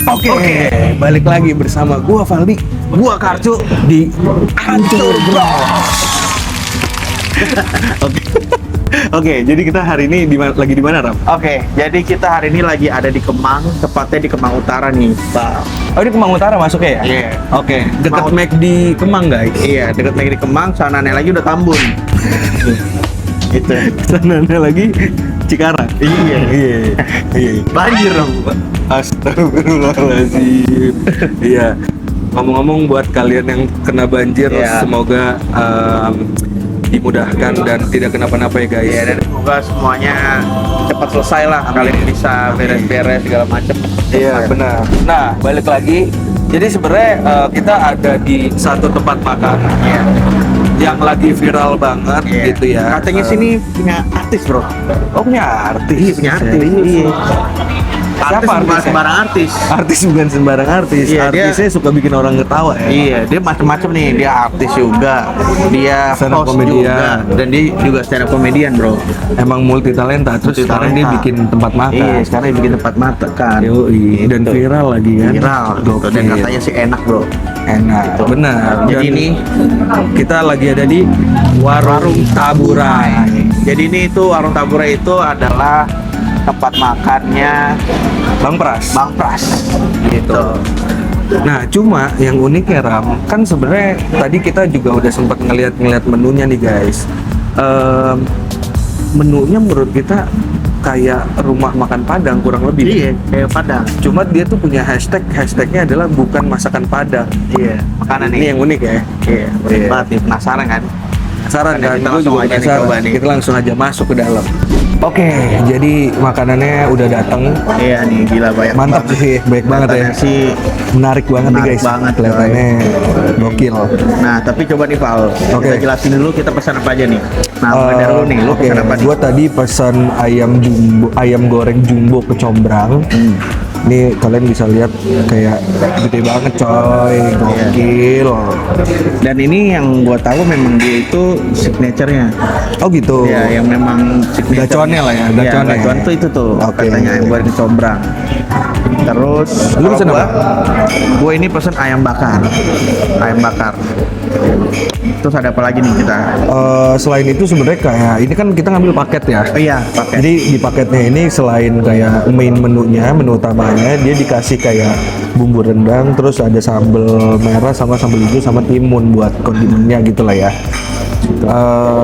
Oke, balik lagi bersama gua Valdi, gua Karcu di Ancur Bro. Oke, jadi kita hari ini lagi di mana, Ram? Oke, jadi kita hari ini lagi ada di Kemang, tepatnya di Kemang Utara nih, Pak. Oh, di Kemang Utara masuknya ya? Iya. Oke, dekat McD Kemang, guys. Iya, deket lagi di Kemang, sananya lagi udah Tambun. Gitu. Sananya lagi Cikarang. Iya. Iya. Banjir dong. Astagfirullahaladzim. Iya. Ngomong-ngomong buat kalian yang kena banjir, Iya. semoga dimudahkan dan tidak kenapa-napa ya guys. Iya, dan semoga semuanya cepat selesai lah. Kalian bisa beres-beres segala macam. Iya, benar. Nah, balik lagi. Jadi sebenarnya kita ada di satu tempat makan yang lagi viral banget gitu ya. Katanya sini punya artis, Bro. Oh, punya artis. Iya, punya artis. Iya. Siapa Artis bukan artisnya? sembarang artis. Artis bukan sembarang artis. Iya, Artisnya suka bikin orang ketawa ya. Iya, dia macam-macam nih. Dia artis juga, dia Stand up host comedian. juga, dan dia juga stand up comedian, Bro. Emang multi talenta. Terus sekarang dia bikin tempat makan. Iya, sekarang dia bikin tempat makan. Yoi, dan Gitu. viral lagi kan. Viral, gitu. Dan Gokil. katanya sih enak, Bro. Enak, benar. Jadi Dan ini kita lagi ada di Warung Taburai. Jadi ini itu Warung Taburai itu adalah tempat makannya Bang Pras. Bang Pras. Gitu. Nah, cuma yang unik ya Ram, kan sebenarnya tadi kita juga udah sempat ngeliat menunya nih guys. Menunya menurut kita kayak rumah makan Padang kurang lebih. Iya, kayak Padang. Cuma dia tuh punya hashtagnya adalah bukan masakan Padang. Iya, makanan Ini yang unik ya. Iya, banget nih, penasaran kan? Penasaran Kita kan? Gue langsung juga aja nih penasaran. coba nih. Kita langsung aja masuk ke dalam. Oke, jadi makanannya udah datang. Iya nih, gila banyak Mantap banget. sih, baik banget ya. Kelihatannya sih. Menarik banget nih Menarik guys. banget, Kelihatannya gokil. Nah, tapi coba nih Val, Oke. kita jelasin dulu kita pesan apa aja nih. Nah, mulai dari lu nih, lu Oke, pesan apa nih? gua tadi pesan ayam goreng jumbo kecombrang. Ini kalian bisa lihat kayak gede banget coy, gokil. Dan ini yang gua tahu memang dia itu signature-nya. Oh gitu. Ya, yang memang signature. Gaconnya lah ya, Iya, gaconnya. gacon tuh itu tuh, Oke. katanya ayam goreng kecombrang. Terus Lu kalau pesen apa? Gua ini pesen ayam bakar. Ayam bakar. Terus ada apa lagi nih kita? Selain itu sebenarnya kayak ini kan kita ngambil paket ya. Oh iya, pakai. Jadi di paketnya ini selain kayak menu utamanya, dia dikasih kayak bumbu rendang, terus ada sambal merah sama sambal hijau sama timun buat kondimennya gitu lah ya.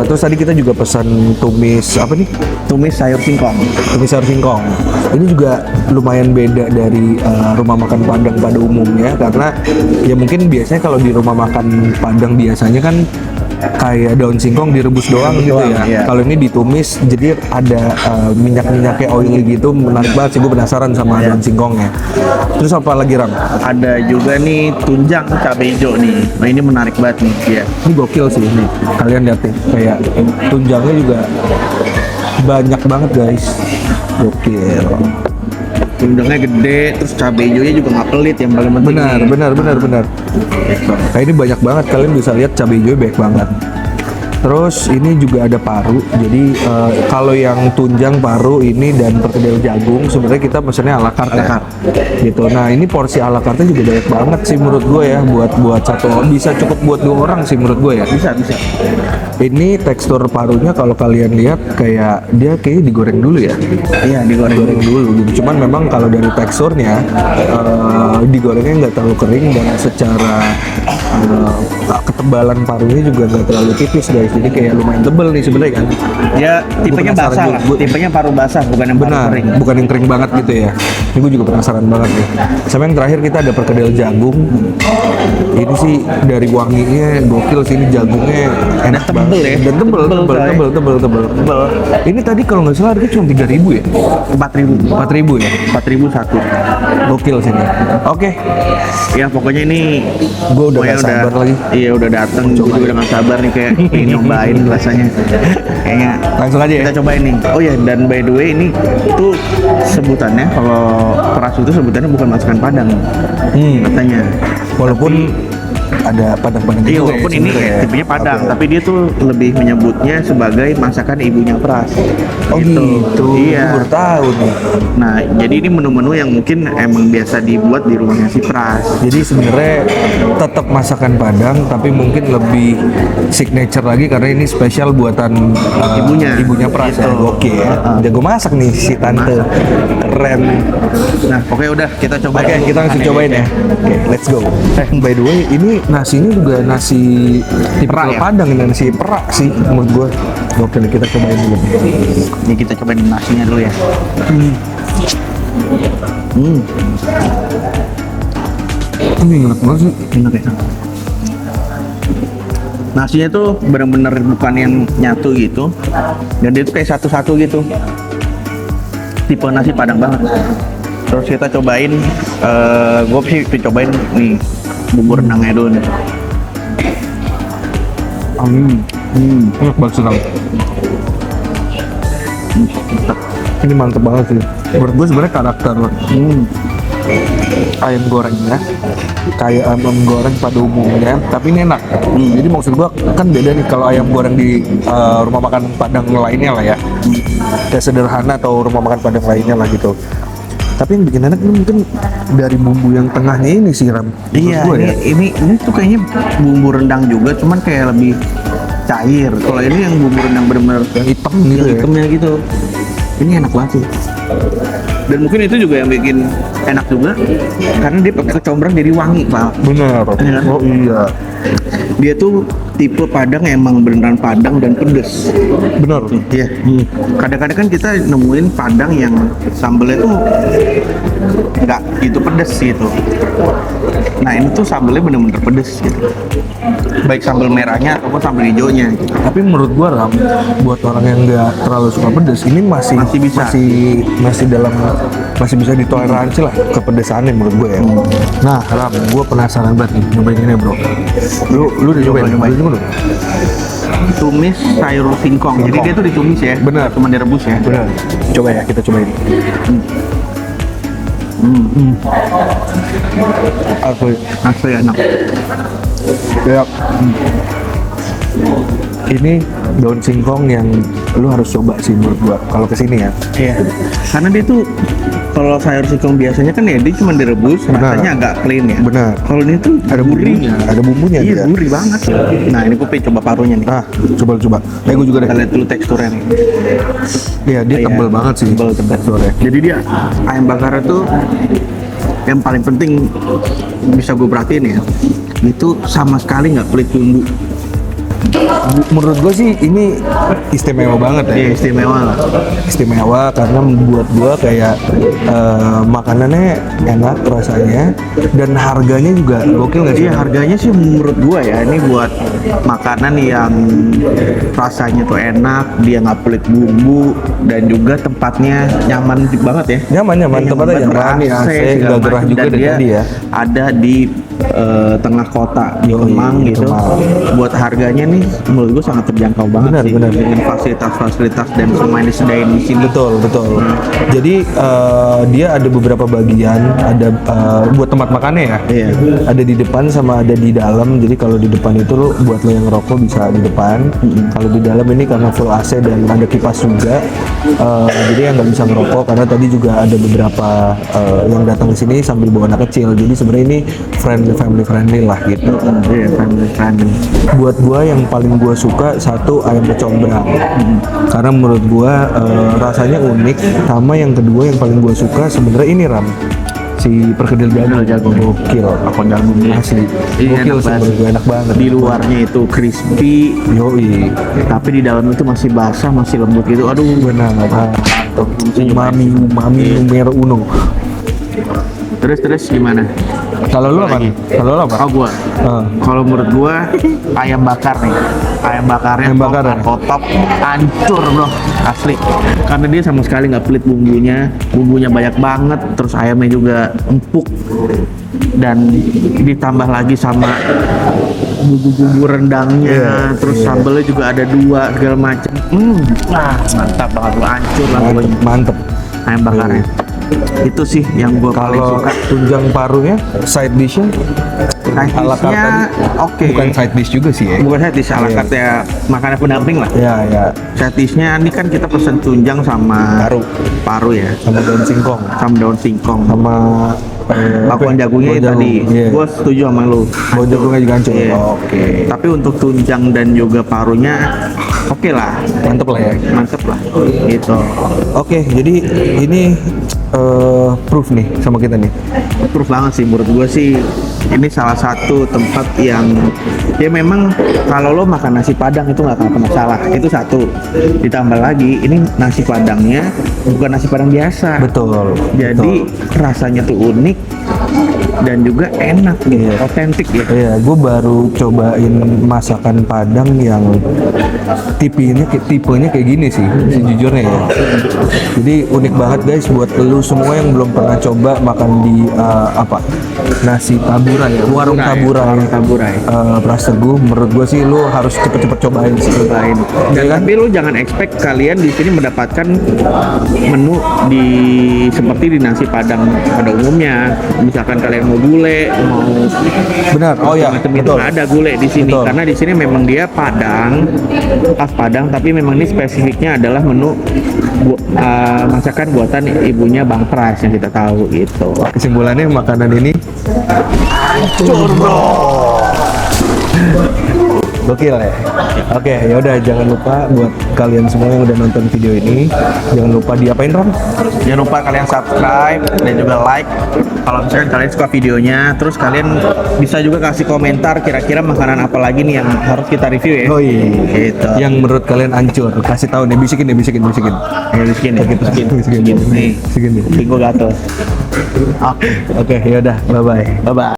Terus tadi kita juga pesan tumis apa nih? Tumis sayur singkong. Tumis sayur singkong. Ini juga lumayan beda dari rumah makan Padang pada umumnya karena ya mungkin biasanya kalau di rumah makan Padang biasanya kan kayak daun singkong direbus doang gitu doang, ya. iya. Kalau ini ditumis jadi ada minyak-minyaknya oily gitu, menarik banget sih, gue penasaran sama daun singkongnya. Terus apa lagi Ram? Ada juga nih tunjang cabai hijau nih. Nah, ini menarik banget nih dia. Ini gokil sih nih. Kalian lihat nih, kayak tunjangnya juga banyak banget guys. Gokil. Tunjangnya gede, terus cabai hijaunya juga nggak pelit, yang paling penting. Benar. Nah, ini banyak banget, kalian bisa lihat cabai hijau banyak banget. Terus ini juga ada paru. Jadi kalau yang tunjang, paru ini dan perkedel jagung sebenarnya kita pesannya ala carte ya. Gitu. Nah, ini porsi ala carte juga banyak banget sih menurut gue ya, buat satu bisa cukup buat 2 orang sih menurut gue ya. Bisa. Ini tekstur parunya kalau kalian lihat kayak dia kayaknya digoreng dulu ya. Iya, digoreng Dulu gitu. Cuman memang kalau dari teksturnya digorengnya nggak terlalu kering dan secara ketebalan parunya juga nggak terlalu tipis guys. Jadi kayak lumayan tebel nih sebenarnya kan. Ya, tipenya penasaran basah juga. lah. Tipenya paru basah, bukan yang paru Benar, kering. bukan yang kering banget gitu ya. Ini gue juga penasaran banget nih. Sama yang terakhir kita ada perkedel jagung. Ini sih dari wanginya gokil sih, ini jagungnya enak tebel banget. ya. Dan tebel. Tebel. Ini tadi kalau nggak salah harganya cuma 3.000 ya? 4.000. 4.000 ya? 4.000 satu. Gokil sih nih. Oke, Ya pokoknya ini gue udah pokoknya gak sabar lagi. Iya, udah dateng. Gue juga udah gak sabar nih kayak ini nyobain rasanya. Kayaknya Langsung aja ya? kita cobain nih. Oh ya, dan by the way ini tuh sebutannya kalau keras itu sebutannya bukan masakan Padang katanya. Walaupun ada padang-padang Iya, juga walaupun ya ini sebenarnya. tipenya Padang, Oke. tapi dia tuh lebih menyebutnya sebagai masakan ibunya Pras. Oh gitu. Iya. Gue baru tahu nih. Nah, jadi ini menu-menu yang mungkin emang biasa dibuat di rumahnya si Pras. Jadi sebenarnya tetap masakan Padang tapi mungkin lebih signature lagi karena ini spesial buatan Ibunya. Pras ya. Gitu. Oke ya. Jago masak nih si tante. Keren. Nah, pokoknya udah kita coba. Oke, kita langsung cobain ya. Oke, let's go. By the way, ini nasinya juga nasi Perak ya? Padang, ini nasi perak sih menurut gua. Oke, kita cobain dulu. Ini kita cobain nasinya dulu ya. Ini enak banget sih. Enak ya. Nasinya tuh bener-bener bukan yang nyatu gitu, dan dia tuh kayak satu-satu gitu. Tipe nasi Padang banget. Terus kita cobain, gue sih cobain nih bubur rendangnya dulu nih. Enak banget sedang. Ini mantep banget sih. Menurut gue sebenarnya karakter ayam gorengnya kayak ayam goreng pada umumnya, tapi ini enak. Jadi maksud gua kan beda nih kalau ayam goreng di rumah makan Padang lainnya lah ya, kayak sederhana atau rumah makan Padang lainnya lah gitu. Tapi yang bikin enak ini mungkin dari bumbu yang tengahnya ini sih Ram. Menurut Iya, gua ya. ini tuh kayaknya bumbu rendang juga, cuman kayak lebih cair. Kalau ini yang bumbu rendang bener-bener Yang hitam gitu ya. hitamnya gitu. Ini enak banget sih. Dan mungkin itu juga yang bikin enak juga, karena dia pakai kecombrang jadi wangi, Pak. Bener. Iya. Oh iya. Dia tuh tipe Padang emang beneran Padang dan pedes. Bener. Iya. Kadang-kadang kan kita nemuin Padang yang sambelnya tuh nggak gitu pedes gitu. Nah ini tuh sambelnya bener-bener pedes gitu. Baik sambal merahnya ataupun sambal hijaunya. Gitu. Tapi menurut gua Ram, buat orang yang nggak terlalu suka pedas, ini masih Masih bisa. masih bisa ditoleransi lah kepedesannya menurut gue ya. Nah Ram, gue penasaran banget nih nyobain ini bro. Lu udah nyobain? Nyobain. Lu belum? Tumis sayur singkong. Jadi Singkong. dia tuh ditumis ya. Benar. Cuma direbus ya. Bener. Coba ya, kita cobain. Asli. Asli enak. Ya. Ini daun singkong yang lu harus coba sih menurut gua kalau kesini ya. Iya. Karena dia tuh kalau sayur singkong biasanya kan ya dia cuma direbus, Benar. rasanya agak plain ya. Benar. Kalau ini tuh Ada bumbunya, ada bumbunya Iya, dia. gurih banget. Nah, ini gue pengen coba parunya nih. Ah, coba. Gue juga deh. Kita lihat dulu teksturnya nih. Iya, dia Iya, tebel banget sih. tebel. teksturnya. Jadi dia ayam bakar itu yang paling penting bisa gue perhatiin ya, itu sama sekali nggak pelit bumbu. Menurut gue sih ini istimewa banget ya. Iya, istimewa lah. Istimewa karena membuat gue kayak makanannya enak rasanya dan harganya juga gokil nggak sih? Iya, harganya sih menurut gue ya, ini buat makanan yang rasanya tuh enak, dia nggak pelit bumbu, dan juga tempatnya nyaman banget ya. Nyaman, tempatnya nyaman, ber-AC, AC, segala nggak gerah macam, juga dan dari dia tadi ya. ada di tengah kota di Yoi, Kemang di gitu. Kemang. Buat harganya nih menurut gue sangat terjangkau banget sih, Benar. dengan fasilitas dan semua yang disediain di sini. Betul. Jadi dia ada beberapa bagian, ada buat tempat makannya ya. Iya. Ada di depan sama ada di dalam. Jadi kalau di depan itu lo buat lo yang ngerokok bisa di depan. Kalau di dalam ini karena full AC dan ada kipas juga, jadi yang nggak bisa ngerokok karena tadi juga ada beberapa yang datang ke sini sambil bawa anak kecil. Jadi sebenarnya ini family friendly lah gitu. Iya, family. Buat gua yang paling gua suka satu ayam kecombrang, karena menurut gua rasanya unik. Sama yang kedua yang paling gua suka sebenarnya ini Ram, si perkedel jagung. Gokil, Akon jagung asli. Ini Gokil enak sih banget. menurut gua, enak banget. Di luarnya itu crispy, Yoi, tapi di dalam itu masih basah, masih lembut gitu. Aduh, benar. Mantap. Umami numero uno. Terus gimana? Kalau lu apa? Lagi. Kalau lu apa? Oh, gua. Kalau menurut gua ayam bakar nih. Ayam bakarnya Ayam bakar ya? top hancur bro, asli. Karena dia sama sekali nggak pelit bumbunya banyak banget. Terus ayamnya juga empuk dan ditambah lagi sama bumbu rendangnya. Iya, Terus iya. sambelnya juga ada 2 segala macam. Mantap banget, lo hancur lah pokoknya Mantep. ayam bakarnya. Itu sih yang gue paling Kalau suka. tunjang parunya side dishnya ala carte Dish-nya tadi. oke. Bukan side dish juga sih ya. Bukan side dish, ala Iya. carte ya makanan pendamping lah. Ya ya. Side dish-nya ini kan kita pesen tunjang sama paru ya, Sama daun singkong. sama daun singkong, Sama bakwan jagungnya bakwan tadi. jagung, iya. Gue setuju sama lu. Bakwan jagungnya juga hancur. Iya. Oke. Tapi untuk tunjang dan juga parunya oke lah, Mantep lah ya. mantep lah. Gitu. Oke, jadi ini proof nih sama kita nih. Proof banget sih menurut gue sih. Ini salah satu tempat yang ya memang kalau lo makan nasi padang itu nggak akan pernah salah. Itu satu. Ditambah lagi ini nasi padangnya bukan nasi padang biasa. Betul. Jadi rasanya tuh unik dan juga enak gitu, Iya. otentik gitu. Iya, gue baru cobain masakan Padang yang tipenya kayak gini sih, sejujurnya ya. Jadi unik banget guys buat lu semua yang belum pernah coba makan di nasi taburai ya, warung taburai. Warung taburai. Pras Teguh, menurut gue sih lu harus cepet-cepet cobain sih. Cobain. Dan tapi lu jangan expect kalian di sini mendapatkan menu di seperti di nasi padang pada umumnya. Misalkan kalian mau gulai, mau Benar. Oh ya, macam itu betul. nggak ada gulai di sini Betul. karena di sini memang dia Padang, khas Padang, tapi memang ini spesifiknya adalah menu masakan buatan ibunya Bang Pras yang kita tahu gitu. Kesimpulannya makanan ini hancur bro. Gokil ya. Oke, ya udah jangan lupa buat kalian semua yang udah nonton video ini, jangan lupa diapain Ron? Jangan lupa kalian subscribe dan juga like kalau misalkan kalian suka videonya. Terus kalian bisa juga kasih komentar kira-kira makanan apa lagi nih yang harus kita review ya. Oh iya. Gitu. Yang menurut kalian hancur, kasih tahu nih, bisikin. Ya, miskin ya. Bisikin. Miskin. Nih. Bisikin nih. Bingo gatel. Oke. Oke, ya udah, bye bye. Bye bye.